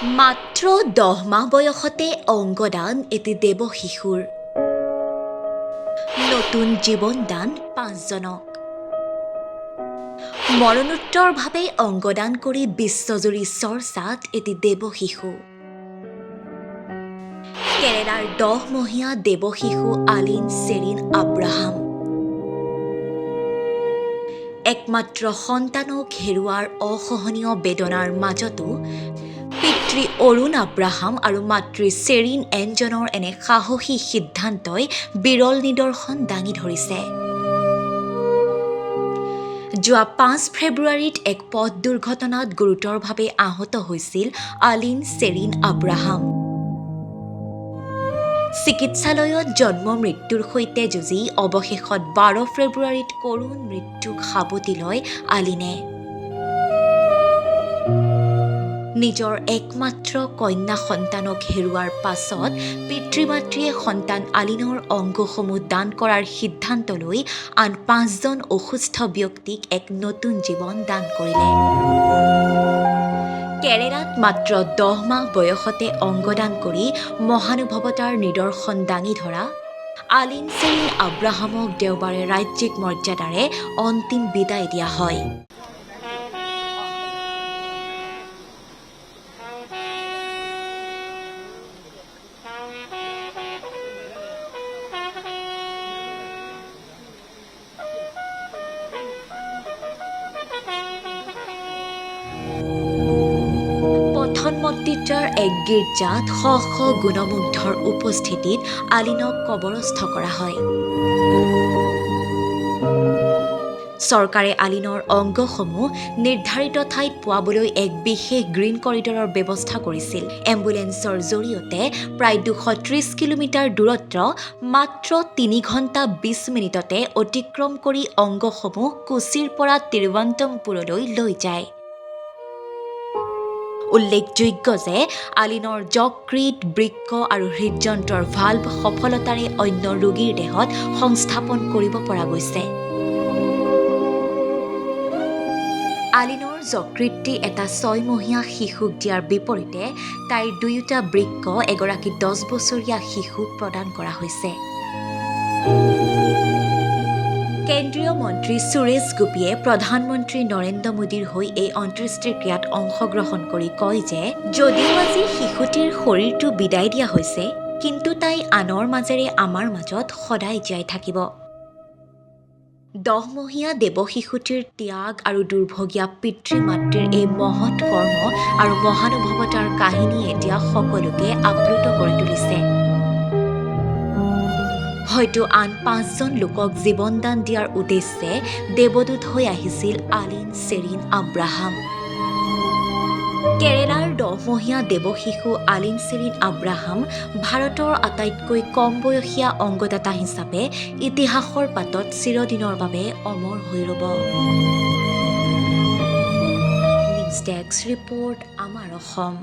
মাত্ৰ 10 মাহ বয়সতে অংগদান এটি দেৱ শিশুৰ নতুন জীৱনদান 5 জনক মৰণোত্তৰভাৱে অংগদান কৰি বিশ্বজুৰি চৰ্চাত এটি দেৱ শিশু কেৰেলাৰ 10 মহীয়া দেৱ শিশু আলিন চেৰিন আব্ৰাহাম একমাত্ৰ সন্তানক হেৰুৱাৰ অসহনীয় বেদনাৰ মাজতো পিতৃ অৰুণ আব্ৰাহাম আৰু মাতৃ চেৰিন এনজনৰ এনে সাহসী সিদ্ধান্তই বিৰল নিদৰ্শন দাঙি ধৰিছে। যোৱা 5 ফেব্ৰুৱাৰীত এক পথ দুৰ্ঘটনাত গুৰুতৰভাৱে আহত হৈছিল আলিন চেৰিন আব্ৰাহাম। চিকিৎসালয়ত জন্ম মৃত্যুৰ সৈতে যুঁজি অৱশেষত 12 ফেব্ৰুৱাৰীত কৰুণ মৃত্যুক সাৱটি লয় আলিনে। নিজৰ একমাত্ৰ কন্যা সন্তানক হেৰুৱাৰ পাছত পিতৃ-মাতৃয়ে সন্তান আলিনৰ অংগসমূহ দান কৰাৰ সিদ্ধান্ত লৈ আন 5জন অসুস্থ ব্যক্তিক এক নতুন জীৱন দান কৰিলে। কেৰেলাত মাত্ৰ 10 মাহ বয়সতে অংগদান কৰি মহানুভৱতাৰ নিদৰ্শন দাঙি ধৰা আলিন চেৰিন আব্ৰাহামক দেওবাৰে ৰাজ্যিক মৰ্যাদাৰে অন্তিম বিদায় দিয়া হয়। প্ৰধানমন্ত্ৰীৰ এক গীৰ্জাত শ শ গুণমুগ্ধৰ উপস্থিতিত আলিনক কবৰস্থ কৰা হয়। চৰকাৰে আলিনৰ অংগসমূহ নিৰ্ধাৰিত ঠাইত পোৱাবলৈ এক বিশেষ গ্ৰীণ কৰিডৰৰ ব্যৱস্থা কৰিছিল। এম্বুলেন্সৰ জৰিয়তে প্ৰায় 230 কিলোমিটাৰ দূৰত্ব মাত্ৰ 3 ঘণ্টা 20 মিনিটতে অতিক্ৰম কৰি অংগসমূহ কোচিৰ পৰা তিৰুৱন্তপুৰমলৈ লৈ যায়। উল্লেখযোগ্য যে আলিনৰ যকৃত, বৃক্ক আৰু হৃদযন্ত্ৰৰ ভাল্ভ সফলতাৰে অন্য ৰোগীৰ দেহত সংস্থাপন কৰিব পৰা গৈছে। আলিনৰ যকৃতটি এটা 6 মহীয়া শিশুক দিয়াৰ বিপৰীতে তাইৰ দুয়োটা বৃক্ক এগৰাকী 10 বছৰীয়া শিশুক প্ৰদান কৰা হৈছে। কেন্দ্ৰীয় মন্ত্ৰী সুৰেশ গোপীয়ে প্ৰধানমন্ত্ৰী নৰেন্দ্ৰ মোদীৰ হৈ এই অন্ত্যেষ্টিক্ৰিয়াত অংশগ্ৰহণ কৰি কয় যে যদিও আজি শিশুটিৰ শৰীৰটো বিদায় দিয়া হৈছে, কিন্তু তাই আনৰ মাজেৰে আমাৰ মাজত সদায় জীয়াই থাকিব। 10 মহীয়া দেৱ শিশুটিৰ ত্যাগ আৰু দুৰ্ভগীয়া পিতৃ-মাতৃৰ এই মহৎ কৰ্ম আৰু মহানুভৱতাৰ কাহিনী এতিয়া সকলোকে আপ্লুত কৰি তুলিছে। হয়তো আন 5জন লোকক জীৱনদান দিয়াৰ উদ্দেশ্যে দেৱদূত হৈ আহিছিল আলিন চেৰিন আব্ৰাহাম। কেৰেলাৰ 10 মহীয়া দেৱ শিশু আলিন চেৰিন আব্ৰাহাম ভাৰতৰ আটাইতকৈ কম বয়সীয়া অংগদাতা হিচাপে ইতিহাসৰ পাতত চিৰদিনৰ বাবে অমৰ হৈ ৰ'ব। নিউজ ডেস্ক ৰিপৰ্ট, আমাৰ অসম।